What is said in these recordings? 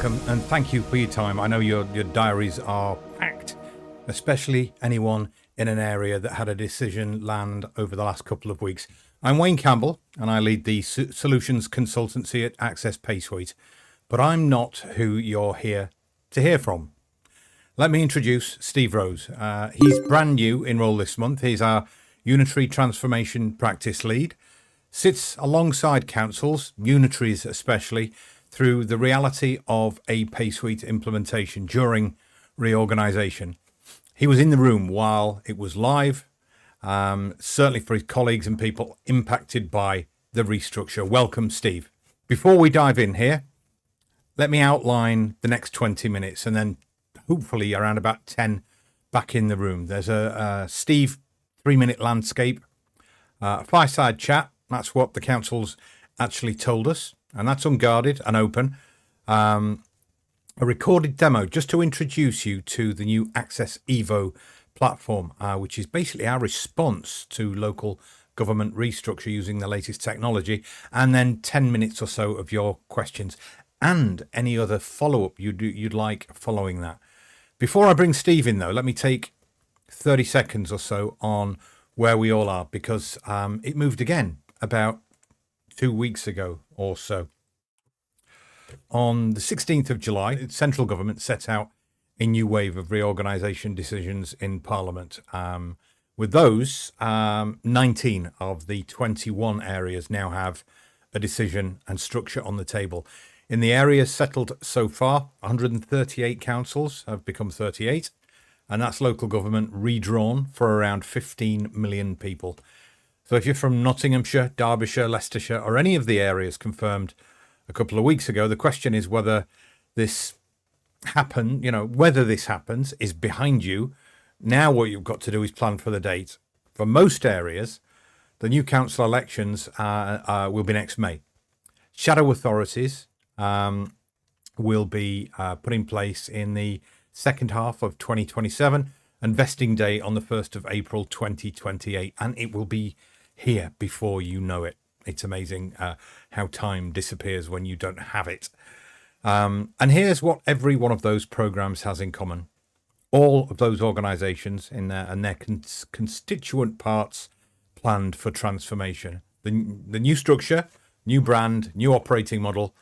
welcome and thank you for your time. I know your diaries are packed, especially anyone in an area that had a decision land over the last couple of weeks. I'm Wayne Campbell and I lead the solutions consultancy at Access PaySuite, but I'm not who you're here to hear from. Let me introduce Steve Rose. He's brand new in role this month. He's our Unitary Transformation Practice Lead, sits alongside councils, unitaries especially, through the reality of a PaySuite implementation during reorganisation. He was in the room while it was live, certainly for his colleagues and people impacted by the restructure. Welcome, Steve. Before we dive in here, let me outline the next 20 minutes and then hopefully around about 10 back in the room. There's a Steve 3-minute landscape, fireside chat. That's what the council's actually told us, and that's unguarded and open. A recorded demo just to introduce you to the new Access Evo platform, which is basically our response to local government restructure using the latest technology, and then 10 minutes or so of your questions and any other follow-up you'd like following that. Before I bring Steve in, though, let me take 30 seconds or so on where we all are, because it moved again about 2 weeks ago or so. On the 16th of July, the central government set out a new wave of reorganisation decisions in Parliament. With those, 19 of the 21 areas now have a decision and structure on the table. In the areas settled so far, 138 councils have become 38, and that's local government redrawn for around 15 million people. So if you're from Nottinghamshire, Derbyshire, Leicestershire, or any of the areas confirmed a couple of weeks ago, the question is whether this whether this happens is behind you. Now what you've got to do is plan for the date. For most areas, the new council elections will be next May. Shadow authorities will be put in place in the second half of 2027 and vesting day on the 1st of April 2028, and it will be here before you know it. It's amazing how time disappears when you don't have it. And here's what every one of those programs has in common. All of those organisations in there and their constituent parts planned for transformation. The new structure, new brand, new operating model,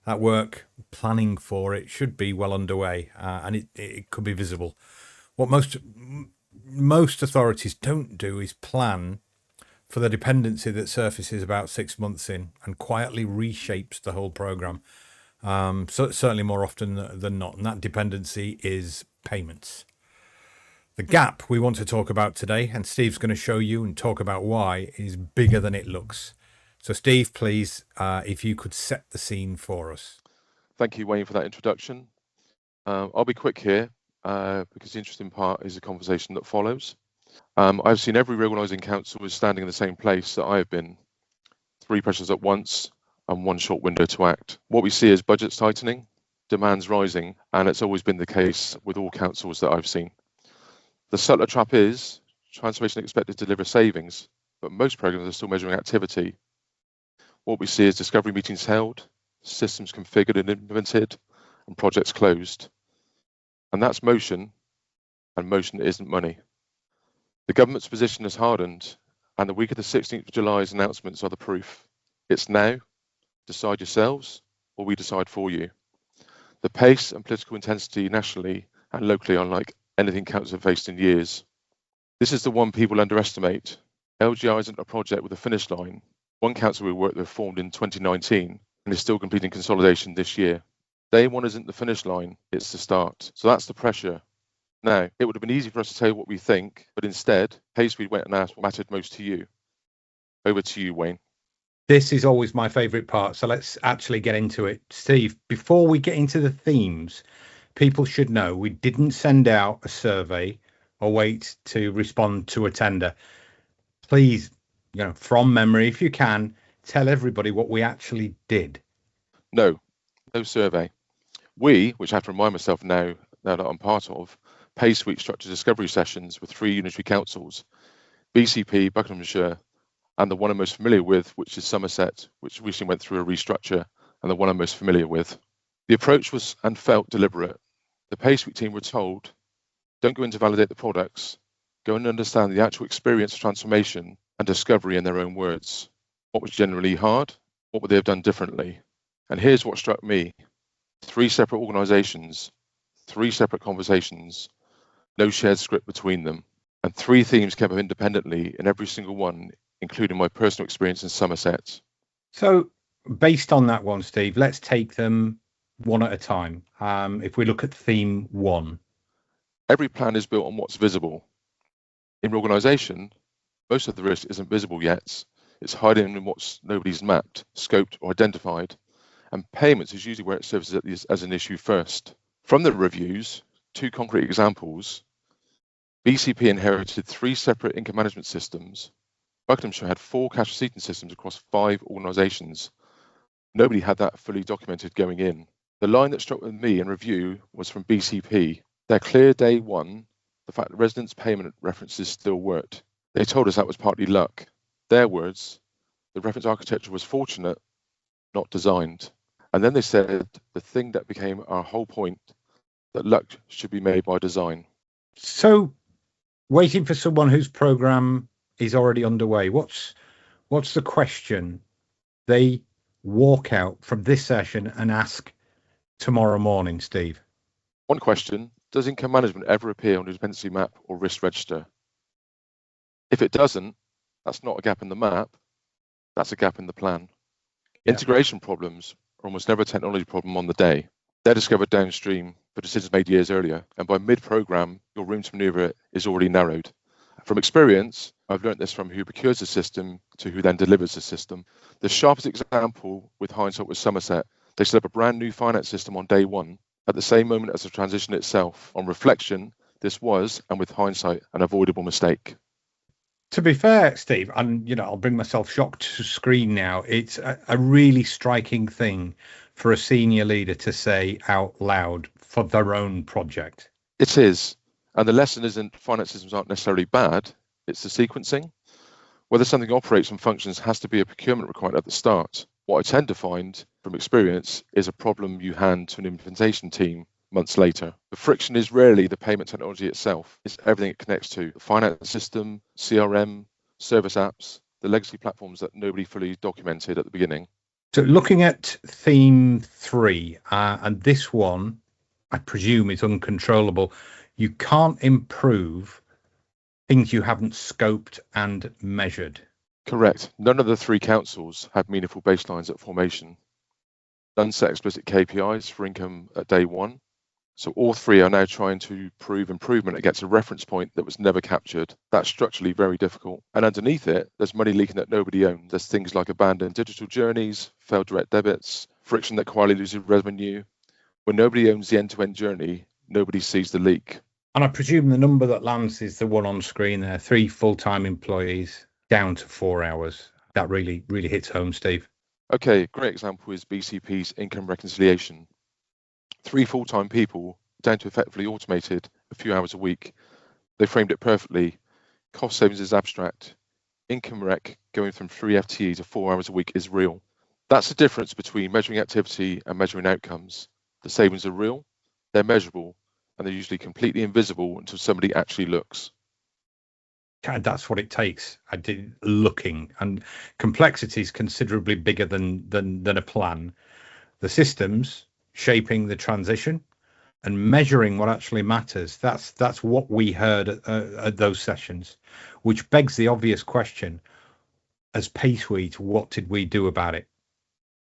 that work planning for it should be well underway, and it could be visible. What most authorities don't do is plan for the dependency that surfaces about 6 months in and quietly reshapes the whole programme. So certainly more often than not, and that dependency is payments. The gap we want to talk about today, and Steve's going to show you and talk about why, is bigger than it looks. So Steve, please, if you could set the scene for us. Thank you, Wayne, for that introduction. I'll be quick here because the interesting part is the conversation that follows. I've seen every reorganising council is standing in the same place that I have been. 3 pressures at once and 1 short window to act. What we see is budgets tightening, demands rising, and it's always been the case with all councils that I've seen. The subtler trap is transformation expected to deliver savings, but most programmes are still measuring activity. What we see is discovery meetings held, systems configured and implemented, and projects closed. And that's motion, and motion isn't money. The government's position has hardened, and the week of the 16th of July's announcements are the proof. It's now, decide yourselves, or we decide for you. The pace and political intensity nationally and locally are unlike anything councils have faced in years. This is the one people underestimate. LGI isn't a project with a finish line. One council we worked with formed in 2019 and is still completing consolidation this year. Day one isn't the finish line, it's the start. So that's the pressure. Now, it would have been easy for us to tell you what we think, but instead, PaySuite went and asked what mattered most to you. Over to you, Wayne. This is always my favourite part, so let's actually get into it. Steve, before we get into the themes, people should know we didn't send out a survey or wait to respond to a tender. Please, from memory, if you can, tell everybody what we actually did. No survey. We, which I have to remind myself now that I'm part of, PaySuite structured discovery sessions with 3 unitary councils, BCP, Buckinghamshire, and the one I'm most familiar with, which is Somerset, which recently went through a restructure, and the one I'm most familiar with. The approach was and felt deliberate. The PaySuite team were told, don't go in to validate the products, go and understand the actual experience of transformation and discovery in their own words. What was generally hard? What would they have done differently? And here's what struck me. 3 separate organizations, 3 separate conversations, no shared script between them, and 3 themes came up independently in every single one, including my personal experience in Somerset. So based on that one, Steve, let's take them one at a time. If we look at theme 1. Every plan is built on what's visible. In reorganisation, most of the risk isn't visible yet. It's hiding in what's nobody's mapped, scoped or identified. And payments is usually where it surfaces as an issue first. From the reviews, 2 concrete examples. BCP inherited 3 separate income management systems. Buckinghamshire had 4 cash receipting systems across 5 organisations. Nobody had that fully documented going in. The line that struck with me in review was from BCP. Their clear day 1, the fact that residents' payment references still worked. They told us that was partly luck. Their words, the reference architecture was fortunate, not designed. And then they said the thing that became our whole point, that luck should be made by design. So waiting for someone whose program is already underway, what's the question they walk out from this session and ask tomorrow morning, Steve? One question, does income management ever appear on a dependency map or risk register? If it doesn't, that's not a gap in the map, that's a gap in the plan. Yeah. Integration problems are almost never a technology problem on the day. They're discovered downstream for decisions made years earlier, and by mid-program, your room to maneuver is already narrowed. From experience, I've learned this from who procures the system to who then delivers the system. The sharpest example with hindsight was Somerset. They set up a brand new finance system on day 1, at the same moment as the transition itself. On reflection, this was, and with hindsight, an avoidable mistake. To be fair, Steve, and I'll bring myself shocked to screen now. It's a really striking thing for a senior leader to say out loud for their own project. It is. And the lesson isn't finance systems aren't necessarily bad, it's the sequencing. Whether something operates and functions has to be a procurement requirement at the start. What I tend to find from experience is a problem you hand to an implementation team months later. The friction is rarely the payment technology itself. It's everything it connects to. The finance system, CRM, service apps, the legacy platforms that nobody fully documented at the beginning. So looking at theme 3, and this one, I presume, is uncontrollable. You can't improve things you haven't scoped and measured. Correct. None of the 3 councils had meaningful baselines at formation. None set explicit KPIs for income at day 1. So all 3 are now trying to prove improvement against a reference point that was never captured. That's structurally very difficult. And underneath it, there's money leaking that nobody owns. There's things like abandoned digital journeys, failed direct debits, friction that quietly loses revenue. When nobody owns the end-to-end journey, nobody sees the leak. And I presume the number that lands is the one on screen there, 3 full-time employees down to 4 hours. That really, really hits home, Steve. Okay, great example is BCP's income reconciliation. 3 full-time people down to effectively automated a few hours a week. They framed it perfectly. Cost savings is abstract. Income rec going from 3 FTE to 4 hours a week is real. That's the difference between measuring activity and measuring outcomes. The savings are real, they're measurable, and they're usually completely invisible until somebody actually looks. That's what it takes. I did looking, and complexity is considerably bigger than a plan. The systems shaping the transition and measuring what actually matters. That's what we heard at those sessions, which begs the obvious question: as PaySuite, what did we do about it?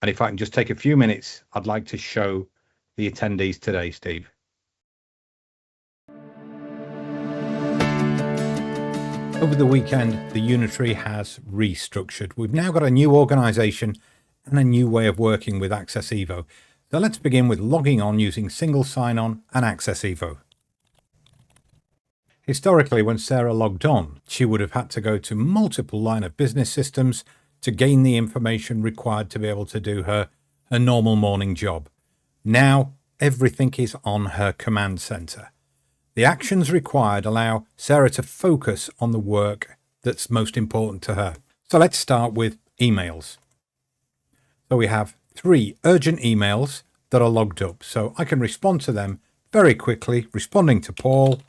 And if I can just take a few minutes, I'd like to show the attendees today, Steve. Over the weekend, the Unitary has restructured. We've now got a new organisation and a new way of working with Access Evo. So let's begin with logging on using single sign-on and Access Evo. Historically, when Sarah logged on, she would have had to go to multiple line of business systems to gain the information required to be able to do her normal morning job. Now, everything is on her command centre. The actions required allow Sarah to focus on the work that's most important to her. So let's start with emails. So we have 3 urgent emails that are logged up. So I can respond to them very quickly, responding to Paul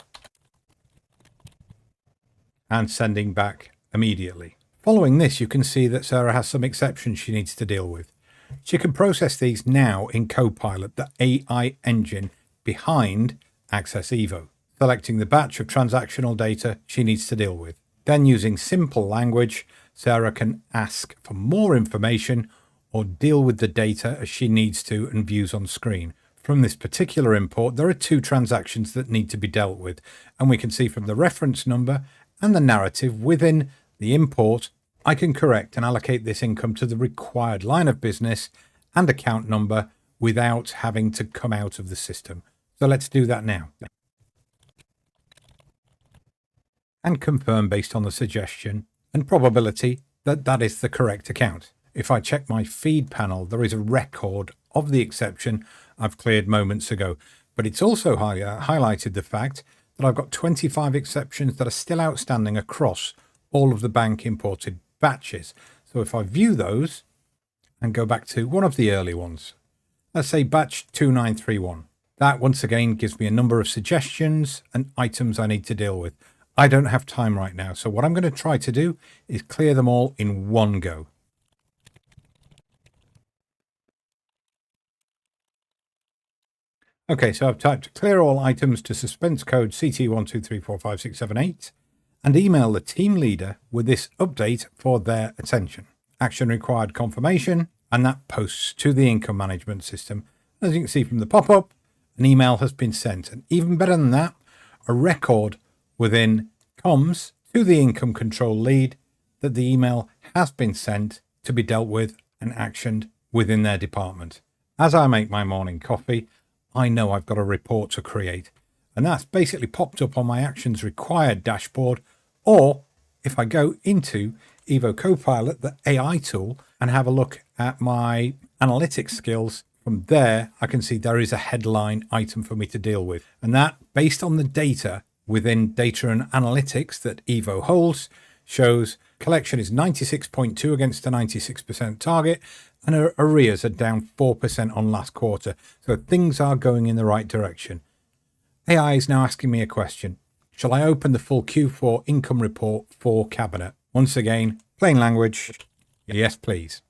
and sending back immediately. Following this, you can see that Sarah has some exceptions she needs to deal with. She can process these now in Copilot, the AI engine behind Access Evo, selecting the batch of transactional data she needs to deal with. Then, using simple language, Sarah can ask for more information or deal with the data as she needs to and views on screen. From this particular import, there are 2 transactions that need to be dealt with, and we can see from the reference number and the narrative within the import, I can correct and allocate this income to the required line of business and account number without having to come out of the system. So let's do that now. And confirm based on the suggestion and probability that that is the correct account. If I check my feed panel, there is a record of the exception I've cleared moments ago, but it's also highlighted the fact that I've got 25 exceptions that are still outstanding across all of the bank imported batches. So if I view those and go back to one of the early ones, let's say batch 2931, that once again gives me a number of suggestions and items I need to deal with. I don't have time right now, so what I'm going to try to do is clear them all in one go. Okay, so I've typed clear all items to suspense code CT1234567 and email the team leader with this update for their attention. Action required confirmation, and that posts to the income management system. As you can see from the pop-up, an email has been sent. And even better than that, a record within comms to the income control lead that the email has been sent to be dealt with and actioned within their department. As I make my morning coffee, I know I've got a report to create, and that's basically popped up on my actions required dashboard. Or if I go into Evo Copilot, the AI tool, and have a look at my analytics skills, from there I can see there is a headline item for me to deal with, and that, based on the data within data and analytics that Evo holds, shows collection is 96.2 against a 96% target, and our arrears are down 4% on last quarter. So things are going in the right direction. AI is now asking me a question. Shall I open the full Q4 income report for Cabinet? Once again, plain language, yes please.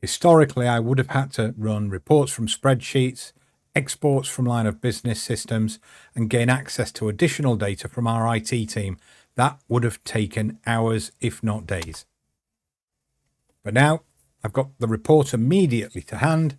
Historically, I would have had to run reports from spreadsheets, exports from line of business systems, and gain access to additional data from our IT team. That would have taken hours, if not days. But now I've got the report immediately to hand,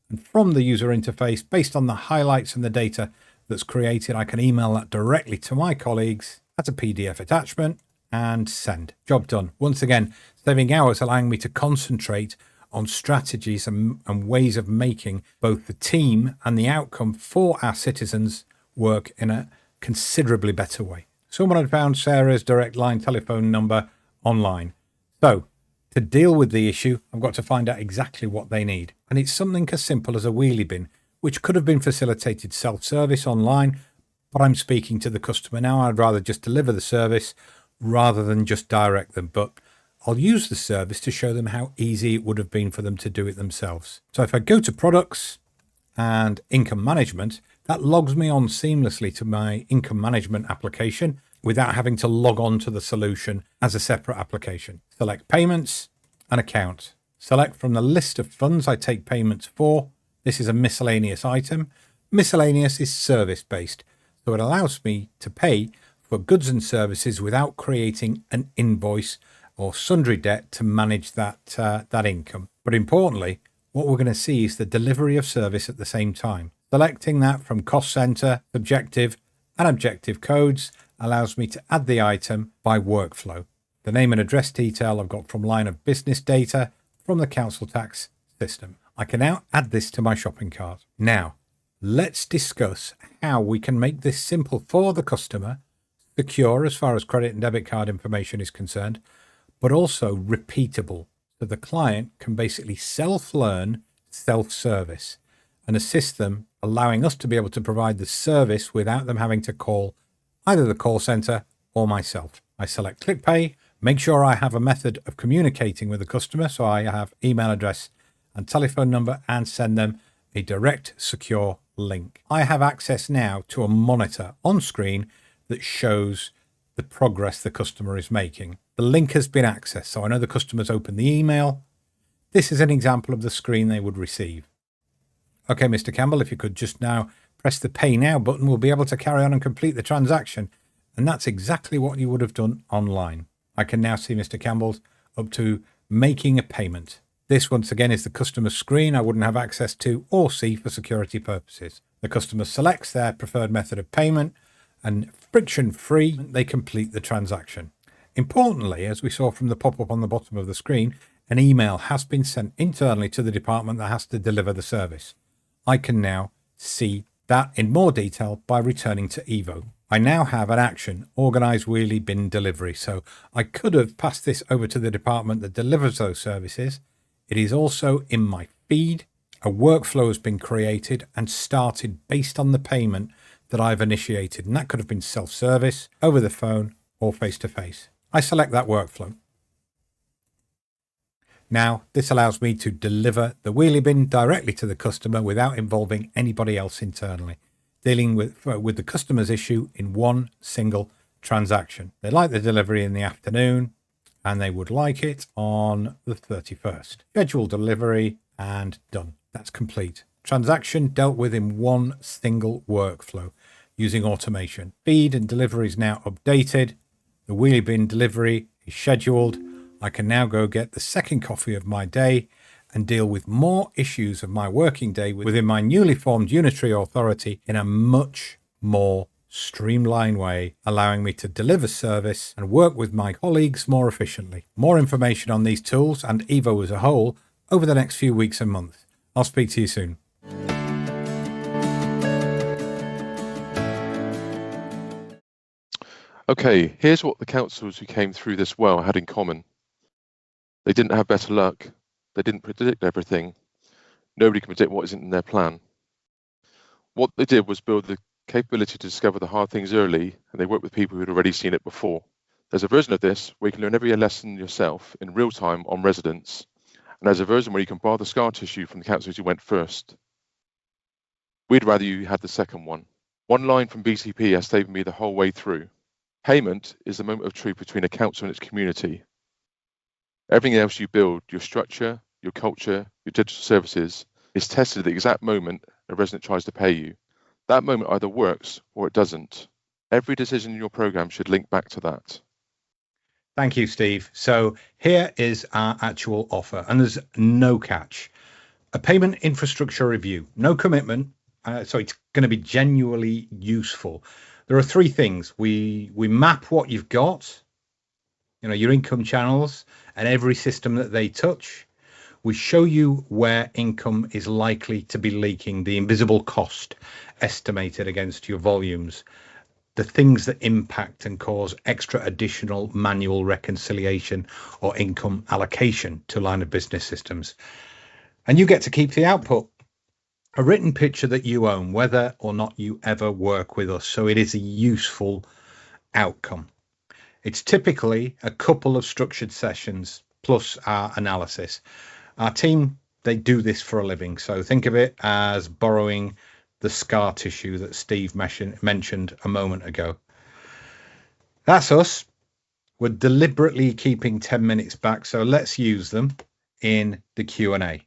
and from the user interface, based on the highlights and the data that's created, I can email that directly to my colleagues as a PDF attachment and send. Job done. Once again, saving hours, allowing me to concentrate on strategies and ways of making both the team and the outcome for our citizens work in a considerably better way. Someone had found Sarah's direct line telephone number online. So to deal with the issue, I've got to find out exactly what they need. And it's something as simple as a wheelie bin, which could have been facilitated self-service online, but I'm speaking to the customer now. I'd rather just deliver the service rather than just direct them. But I'll use the service to show them how easy it would have been for them to do it themselves. So if I go to products and income management, that logs me on seamlessly to my income management application without having to log on to the solution as a separate application. Select payments and account. Select from the list of funds I take payments for. This is a miscellaneous item. Miscellaneous is service-based, so it allows me to pay for goods and services without creating an invoice or sundry debt to manage that income. But importantly, what we're going to see is the delivery of service at the same time. Selecting that from cost center, subjective and objective codes allows me to add the item by workflow. The name and address detail I've got from line of business data from the council tax system. I can now add this to my shopping cart. Now, let's discuss how we can make this simple for the customer, secure as far as credit and debit card information is concerned, but also repeatable, so the client can basically self-learn, self-service, and assist them, allowing us to be able to provide the service without them having to call either the call center or myself. I select Click Pay, make sure I have a method of communicating with the customer, so I have email address and telephone number, and send them a direct, secure link. I have access now to a monitor on screen that shows the progress the customer is making. The link has been accessed, so I know the customer's opened the email. This is an example of the screen they would receive. Okay, Mr. Campbell, if you could just now press the Pay Now button, we'll be able to carry on and complete the transaction. And that's exactly what you would have done online. I can now see Mr. Campbell's up to making a payment. This, once again, is the customer screen I wouldn't have access to or see for security purposes. The customer selects their preferred method of payment and friction-free, they complete the transaction. Importantly, as we saw from the pop-up on the bottom of the screen, an email has been sent internally to the department that has to deliver the service. I can now see that in more detail by returning to Evo. I now have an action, organise wheelie bin delivery. So I could have passed this over to the department that delivers those services. It is also in my feed. A workflow has been created and started based on the payment that I've initiated. And that could have been self-service, over the phone, or face-to-face. I select that workflow. Now, this allows me to deliver the wheelie bin directly to the customer without involving anybody else internally, dealing with the customer's issue in one single transaction. They like the delivery in the afternoon and they would like it on the 31st. Schedule delivery and done. That's complete. Transaction dealt with in one single workflow using automation. Feed and delivery is now updated. The wheelie bin delivery is scheduled. I can now go get the second coffee of my day and deal with more issues of my working day within my newly formed unitary authority in a much more streamlined way, allowing me to deliver service and work with my colleagues more efficiently. More information on these tools and Evo as a whole over the next few weeks and months. I'll speak to you soon. Okay, here's what the councils who came through this well had in common. They didn't have better luck. They didn't predict everything. Nobody can predict what isn't in their plan. What they did was build the capability to discover the hard things early, and they worked with people who'd already seen it before. There's a version of this where you can learn every lesson yourself in real time on residents, and there's a version where you can borrow the scar tissue from the councils who went first. We'd rather you had the second one. One line from BCP has stayed with me the whole way through. Payment is the moment of truth between a council and its community. Everything else you build, your structure, your culture, your digital services, is tested at the exact moment a resident tries to pay you. That moment either works or it doesn't. Every decision in your program should link back to that. Thank you, Steve. So here is our actual offer, and there's no catch. A payment infrastructure review, no commitment. So it's going to be genuinely useful. There are three things. We map what you've got, your income channels and every system that they touch. We show you where income is likely to be leaking, the invisible cost estimated against your volumes, the things that impact and cause extra additional manual reconciliation or income allocation to line of business systems. And you get to keep the output, a written picture that you own, whether or not you ever work with us. So it is a useful outcome. It's typically a couple of structured sessions plus our analysis. Our team, they do this for a living. So think of it as borrowing the scar tissue that Steve mentioned a moment ago. That's us. We're deliberately keeping 10 minutes back. So let's use them in the Q&A.